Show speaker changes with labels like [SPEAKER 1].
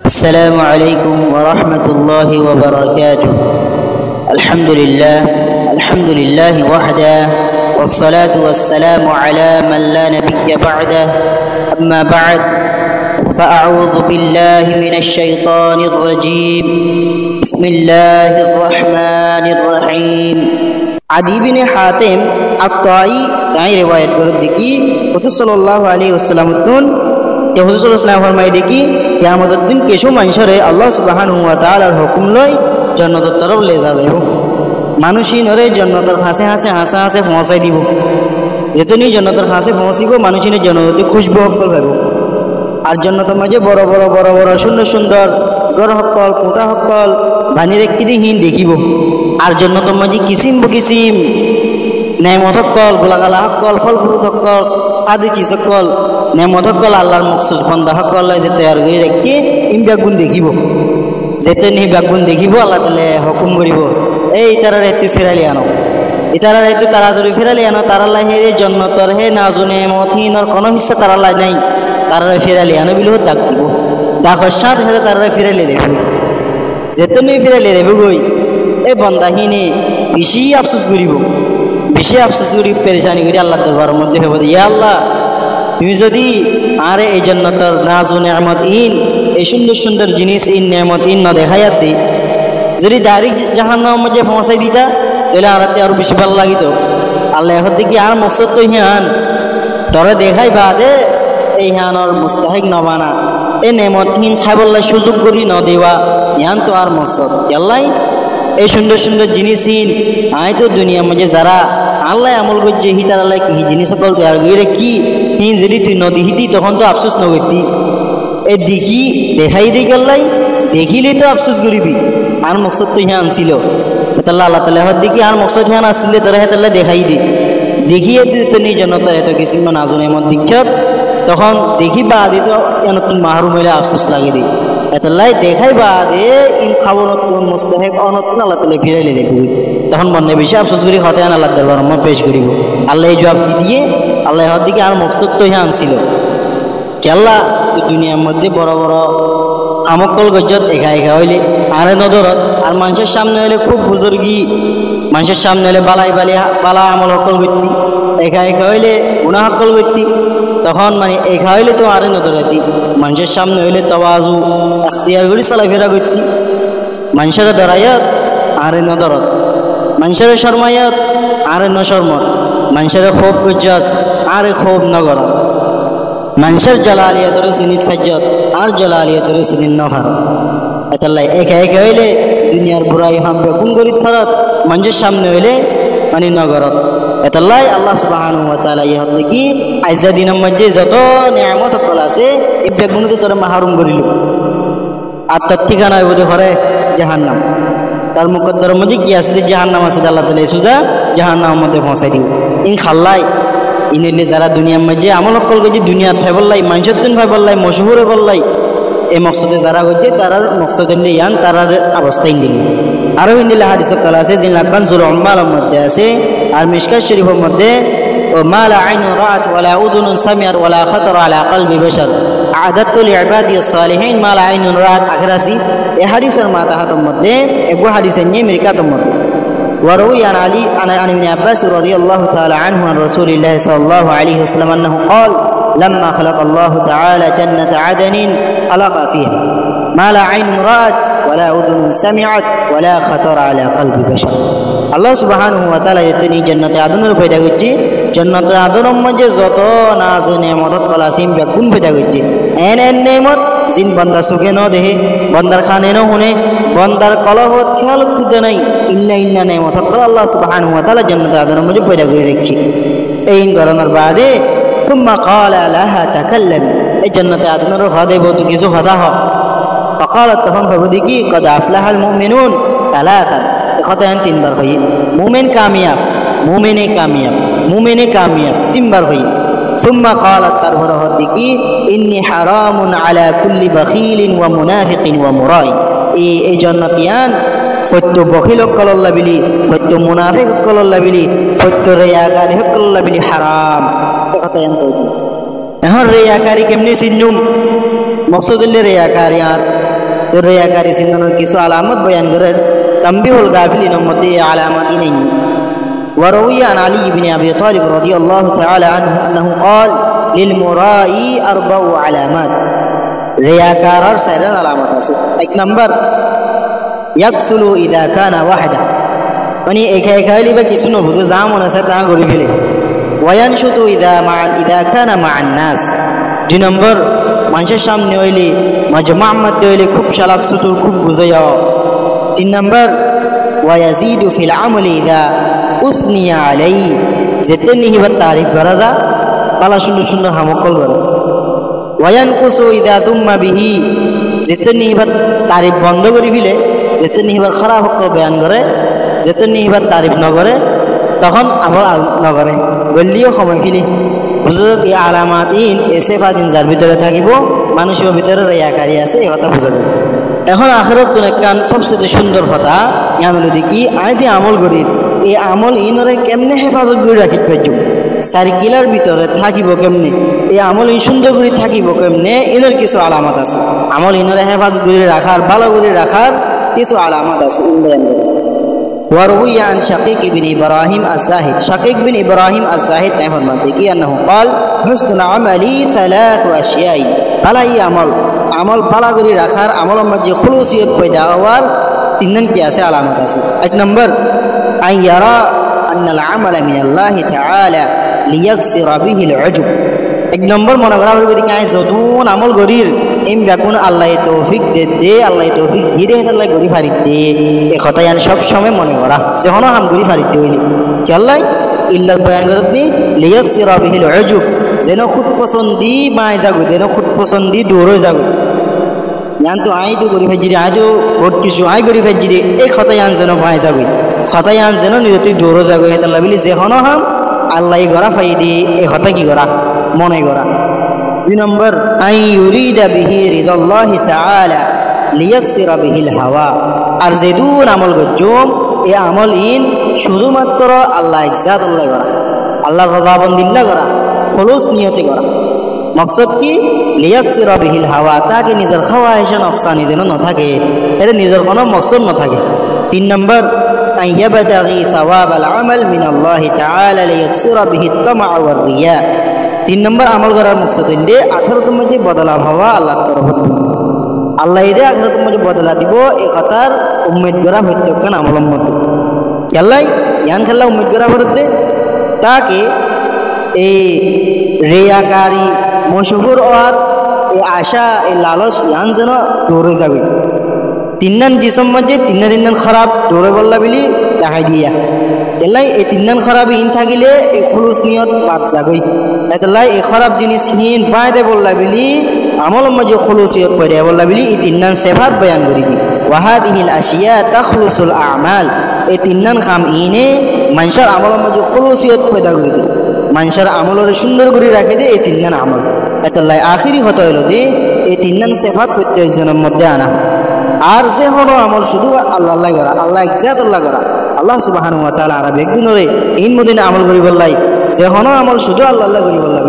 [SPEAKER 1] السلام عليكم ورحمة الله وبركاته. الحمد لله وحده، والصلاة والسلام على من لا نبي بعده. أما بعد، فأعوذ بالله من الشيطان الرجيم. بسم الله الرحمن الرحيم. عدي بن حاتم الطائي তাই রিওয়ায়াত করে দেখি রাসূল সাল্লাল্লাহু আলাইহি ওয়াসাল্লাম হুজুর সাল্লাল্লাহু আলাইহি ওয়াসাল্লাম ফরমায় দেখি কিয়ামতের দিন কিছু মানুষরে আল্লাহ সুবহানাহু ওয়া তাআলার হুকুম লই জান্নাতের তরফ লে যাইব। মানুষই নরে জান্নাতের হাসে পৌঁছাই দিব। যেতনি জান্নাতের হাসে পৌঁছিব মানুষই জান্নাতে খুশবু হকল পাব। আর জান্নাতের মাঝে বড় বড় সুন্দর সুন্দর ঘর হকল কোঠা হকল বানি রেখে দিন দেখিব। আর জান্নাতের মাঝে কিসিম নেমত হকল গোলাগালা হকল ফল ফ্রুট হকল খাদি চিজ হকল নেমত হকল আল্লাহর মখসুস বান্দা হকল যে তৈয়ার করে রেখে ইম ব্যাগুন দেখিব। যেতে নি ব্যাগুন দেখিব আল্লাহ তালে হুকুম করিব এই তারার হেতু ফেরালি আনো, ইতারার হেতু তাড়াতাড়ি ফেরালি আনো। তারাল্লাহ হেরে জন্নতর হে নাজুনে মতিনর কোনো হিস্সা তারাল্লাহ নাই, তারারে ফেরালি আনো বিলহ ডাক দিব। ডাকর সাথে সাথে তারারে ফেরালি দেখবে। যেতে নি ফেরালি দেবে গই এই বন্দাহীনে বেশি আফসোস করিব, বেশি আফসোস করি পেরেশানি করি আল্লাহ দরবারের মধ্যে হইব। ইয়া আল্লাহ, তুমি যদি আরে এই জান্নাতের নাজ ও নেয়ামত ইন এই সুন্দর সুন্দর জিনিস ইন নেয়ামত ইন না দেখাইয়া দি, যদি ডাইরেক্ট জাহান্নামের মধ্যে পৌঁছাই দিতা তাহলে আরাতে আরো বেশি ভালো লাগিত। আল্লাহ এখন দেখি আর মকসদ তো হিয়ান তরে দেখাই বাদে এই হিয়ানোর মুস্তাহিক নবানা এই নেয়ামতহীন খাইবল্লাই সুযোগ করি ন দেওয়া হিয়ান তো আর মকসদ। আল্লাহ এই সুন্দর সুন্দর জিনিসহীন আয় তো দুনিয়ার মধ্যে যারা আল্লাহ আমল করছে হিতার আল্লাহ কি জিনিস সকল তৈরি করে কি হিন যদি তুই নদীহিতি তখন তো আফসোস নগতি এই দেখি দেখাই দেখি আল্লাহ দেখিলে তো আফসোস করিবি। আর মকসদ তো হিয়ান ছিল তাল্লাহ আল্লাহ তাল্লাহ দেখি আর মকসদ হিয়ান আসছিলে তোরা হেতাল্লাহ দেখাই দি দেখিয়ে দিতে তো নিজ জনতা এত কিছু নাজনে এমন দীক্ষত তখন দেখি বা দি তো নতুন মাহরুম হইলে আফসোস লাগে দি এতলাই দেখাই বাদে ইন খাবো নতুন মুস্তাহিক অনতুন আল্লাহ তালে ফিরাইলে দেখবি তখন মনে বেশি আফসোস করি হতে আন আল্লাহ দরবার আমার পেশ করিব। আল্লাহ এই জবাব কি দিয়ে আল্লাহ হওয়ার দিকে আর মকসদ তো হিয়ান ছিল কেল্লা দুনিয়ার মধ্যে বড় বড় আমকল গজ্জত একা হইলে আরে নদরত আর মানুষের সামনে হইলে খুব বুজুর্গি মানুষের সামনে হইলে বালা আমল হকল করতি একা হইলে গুনাহ হকল করতি তখন মানে একা হইলে তো আরে নদরাতি মানুষের সামনে হইলে তওয়াজু ইখতিয়ার করে চলাফেরা করতি মানুষের দরায়াত আরে নদরত মানুষের শর্মায়াত আরে নশর্মত মানুষের ক্ষোভ গজ্জাস আরে ক্ষোভ নগরত মানুষের জলালিয়তর সিনিত ফাজ্জত আর জলালিয়তর সিনিত নফার এতাল্লাই একা হইলে দুনিয়ার বুড়াই হামবে কোন গরিব থারত মানুষের সামনে হইলে মানে নগরত এতাল্লাই আল্লাহ সুবহানাহু ওয়া তাআলা ইহত কি আইজা দিনের মধ্যে যত নিয়ামত সকল আছে এই বেগুনকে তোরা মাহরুম করিল আর তার ঠিকানা হইব ঘরে জাহান্নাম। তার মুকদ্দরের মধ্যে কি আছে যে জাহান্নাম আছে আল্লাহ তাআলা সুজা জাহান্নামের মধ্যে পৌঁছাই দিব। ইন খাল্লাই ইনলে যারা দুনিয়ার মধ্যে আমল সকল গজি দুনিয়ার ফাইবল্লাই মানুষের দিন ফাইবল্লাই মশহুরে বললাই এই মকসদে যারা গজে তারার মকসদের ইয়ান তারার অবস্থায় নিল। আরো ইন্দিল্লা হাদিস সকল আছে যেগুলা কানজুল উম্মালের মধ্যে আছে আর মিশকাত শরীফের মধ্যে মা লা আইনুন রাআত ওয়ালা উযুনুন সামিআত ওয়ালা খাতারা আলা কলবি বাশার আ'দাতু লিইবাদিস সালিহিন মা লা আইনুন রাআত আখরাসি। এই হাদিসের মাতাহাতের মধ্যে এক হাদিসের নিয়ে মিরকাতের মধ্যে وروي عن علي عن ابن عباس رضي الله تعالى عنه عن رسول الله صلى الله عليه وسلم أنه قال لما خلق الله تعالى جنة عدن خلق فيها ما لا عين رأت ولا أذن سمعت ولا خطر على قلب بشر. الله سبحانه وتعالى يتني جنة عدن पैदा করছে জান্নাতের আদরের মধ্যে যত নাজ নেয়ামত কলাসিম বেগুন पैदा করছে এন নেয়ামত জিন বান্দা সুখে ন দেহে বান্দার খানে ন হুনে বান্দার কলহত খেয়াল কুদে নাই ইল্লা নেয়ামত কল আল্লাহ সুবহানাহু ওয়া তাআলা জান্নাতের আদরের মধ্যে पैदा করে রেখে এই ধরনের বাদে ثم قال لها تكلم এই জান্নাতের আদরের ফাদে বহুত কিছু কথা হ فقالت তখন ফরমাদি কি قد افلح المؤمنون ثلاثا কথা তিনবার হই মুমিন কামিয়াব মুমিনে কামিয়াব তিনবার হই ثم قالت তারপর হদি কি ইন্নী হারামুন আলা কুল্লি বখিলিন ওয়া মুনাফিকিন ওয়া মুরাই এই জান্নাতিয়ান সত্য বখিল কল্লাহ বিলি সত্য মুনাফিক কল্লাহ বিলি সত্য রিয়াকারী কল্লাহ বিলি হারাম কথা এমন এখন রিয়াকারী কেমনে চিনুম মকসুদুল রিয়াকারী আর তো রিয়াকারী চিন্তানোর কিছু আলামত বয়ান করেন তাম্বিহুল গাফিলিনের মধ্যে এই আলামতই নেই وروي عن علي بن أبي طالب رضي الله تعالى عنه أنه قال للمرائي 4 علامات রিয়াকারর 4 আলামত আছে এক নাম্বার ইয়াকসুলু ইযা কানা ওয়াহদা মানে একা একা হইলে বা কিছু না বুঝে যা মনে আছে তা করে ফেলে ওয়ায়ানশুতু ইযা কানা মা'আন নাস 2 নম্বর মানুষের সামনে হইলে মাজমা' মধ্যে হইলে খুব শালাক সুতুর খুব বুঝে যাও 3 নম্বর ওয়ায়াজিদু ফিল আমলি ইযা উসনিয়া আলাইহি যেতে নিহিবা তারিফ করা যা পালা সুন্দর সুন্দর হামকল করে ওয়ায়ানকুসু ইযা তুম্মা বিহি যেতে নিহিবা তারিফ বন্ধ করে ফেলে যেতে নিহিবার খারাপ হক বয়ান করে যেতে নিহিবার তারিফ নগরে তখন আবার নগরে বললিও সময় ফেলি বুঝো এই আলামাত ইন এসেফাদিন যার ভিতরে থাকিব মানুষের ভিতরে রিয়াকারী আছে এই কথা বোঝা যাবে এখন আখিরাত দুনিয়া কান সবচেয়ে সুন্দর কথা ইয়ানুল দেখি আইদি আমল করি এই আমল ইনরে কেমনে হেফাজত করে রাখিত পাইছো সার্কিলার ভিতরে থাকিব কেমনে এই আমল ইন সুন্দর করে থাকিব কেমনে এর কিছু আলামত আছে আমল ইনরে হেফাজত করে রাখার ভালো করে রাখার কিছু আলামত আছে ইনদের وروي عن شقيق بن إبراهيم الزاهد شقيق بن إبراهيم الزاهد تفهم منطقي أنه قال حسن العمل 3 أشياء بلا عمل بلا غري রাখার আমল মধ্যে খুলুসিয়ত পয়দা হওয়ার 3 কি আছে আলামত আছে এক নম্বর আন ইয়ারা أن العمل من الله تعالى ليكسر به العجب এক নম্বর মনে করা হইবে যে কাই যতন আমল গরির এম ব্যাকুন আল্লাহ তৌফিক দে আল্লাহ তৌফিক দিয়ে আল্লাহ গরি ফারিদ দে এই কথা জানি সব সময় মনে করা যখন হাম গরি ফারিদ হইলি কি আল্লাহ ইল্লা বয়ান করতনি লিয়াকসিরা বিহিল উজুব যেন খুদ পছন্দি বাই যাগো যেন খুদ পছন্দি দূর হয়ে যাগো জান তো আই তো গরি ফাজি আই তো বহুত কিছু আই গরি ফাজি এই কথা জান যেন বাই যাগো কথা জান যেন নিজে দূর হয়ে যাগো এটা লাবিলি যখন হাম আল্লাহ গরা ফাই দি এই কথা কি করা মনে করা 2 নম্বর আই ইউরিদা বিহি রিদাল্লাহি তাআলা লিয়াকসিরা বিহিল হাওয়া আর যেদুন আমল গজুম এই আমল ইন শুধুমাত্র আল্লাহ ইজ্জাতুল্লাহ করা আল্লাহর রাযাবন্দিল্লাহ করা খলুস নিয়তে করা মকসদ কি লিয়াকসিরা বিহিল হাওয়া তাকে নিজের খাওয়াইশ নফসানি যেন না থাকে এর নিজের কোনো মকসদ না থাকে 3 নম্বর أن يبتغي ثواب العمل من الله تعالى ليكسر به الطمع والرياء 3 নম্বর আমল করার মকসদ হইলে আখিরাতের মধ্যে বদলা হওয়া আল্লাহর তরফ থেকে আল্লাহ এই যে আখিরাতের মধ্যে বদলা দিব এই কথার উম্মত করা প্রত্যেকজন আমলের মধ্যে আল্লাহ ইয়ান খেলা উম্মত করা করতে তাকে এই রিয়াকারী মশহুর আর এই আশা এই লালচ ইয়ান যেন দূরে যাবে 3 জিসম মধ্যে 3 খারাপ দৌড়ে বললা বলি দেখাই দিয়া এলাই এই 3 খারাপ ইন থাকিলে এই খুলুস নিয়ত বাদ যাগই এলাই এই খারাপ জিনিস হিন বাইদে বললা বলি আমল মধ্যে খুলুসিয়ত পড়ে বললা বলি এই 3 সিফাত বয়ান করি দি ওয়াহাদিহিল আশিয়া তাখলুসুল আ'মাল এই 3 কাম ইনে মানুষের আমল মধ্যে খুলুসিয়ত পয়দা করে দি মানুষের আমলরে সুন্দর করে রাখে দে এই 3 আমল এলাই আখিরি কথা হলো দি এই 3 সিফাত প্রত্যেকজনের মধ্যে আনা আর যে হলো আমল শুধু আল্লাহ করা আল্লাহ ইজ্জাতুল্লাহ করা আল্লাহ সুবহানাহু ওয়া তাআলা আরবে একদিন ওরে ইন মদিনা আমল করি বললাই যে হলো আমল শুধু আল্লাহ করি বললাই